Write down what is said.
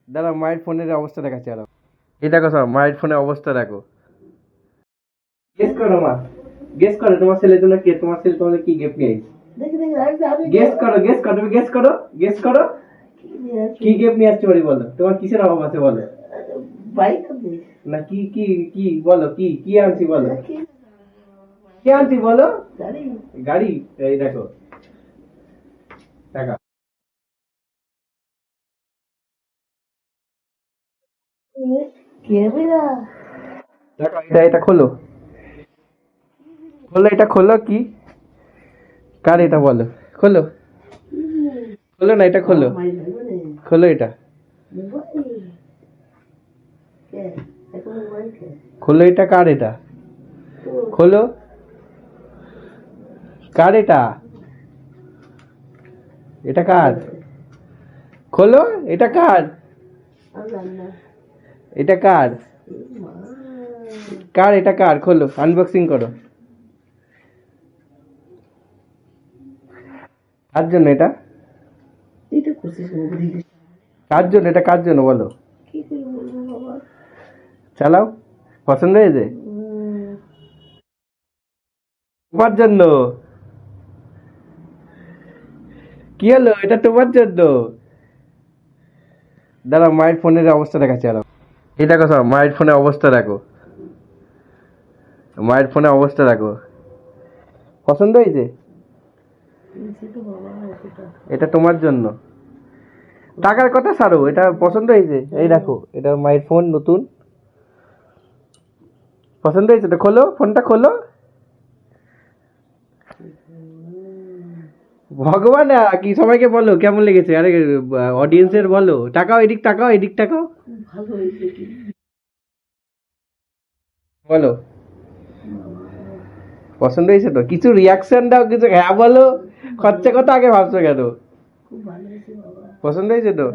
দাঁড়া, মায়ের ফোনের অবস্থা দেখাচ্ছি আরো। এই দেখো সব মায়ের ফোনের অবস্থা দেখো। গেস করো মা, গেস করো তোমার ছেলের জন্য কে, তোমার ছেলে তোমাদের কি গিফট নিয়ে এসেছে? গেস করো, গেস করো, তুমি গেস করো, গেস করো কি গিফট নিয়ে আসছে বাড়ি, বলো তোমার কিসের অভাব আছে বলো। না কি কি কি বলো, কি কি আনছি বলো, কি আনছি বলো। গাড়ি, এই দেখো টাকা। দেখো এটা, এটা খোলো, খোলো এটা, খোলো কি কার এটা বলো, খোলো, খোলো না এটা, খোলো, খোলো এটা, খোলো এটা, কার এটা, খোলো, কার এটা, এটা কার, খোলো এটা কার, এটা কার, কার এটা কার, খোলো আনবক্সিং করো। কার জন্য এটা, কার জন্য এটা, কার জন্য বলো, চালাও, পছন্দ হয়েছে, তোমার জন্য, কি হলো, এটা তোমার জন্য। দাঁড়া, মায়ের ফোনের অবস্থা দেখাচ্ছি আরো। এই দেখো সব মায়ের ফোনের অবস্থা দেখো, মায়ের ফোনের অবস্থা দেখো। পছন্দ হয়েছে, এটা তোমার জন্য। টাকার কথা ছাড়ো, এটা পছন্দ হয়েছে, এই দেখো এটা মায়ের ফোন নতুন, পছন্দ হয়েছে তো, খোলো ফোনটা, খোলো। ভগবান, কি সবাইকে বলো কেমন লেগেছে, আরে অডিয়েন্সের বলো, টাকাও এদিক, টাকাও এদিক, টাকাও বলো, পছন্দ হয়েছে তো, কিছু রিয়াকশন দাও, কিছু হ্যাঁ বলো, খরচা কথা আগে ভাবছো কেন, পছন্দ হয়েছে তো।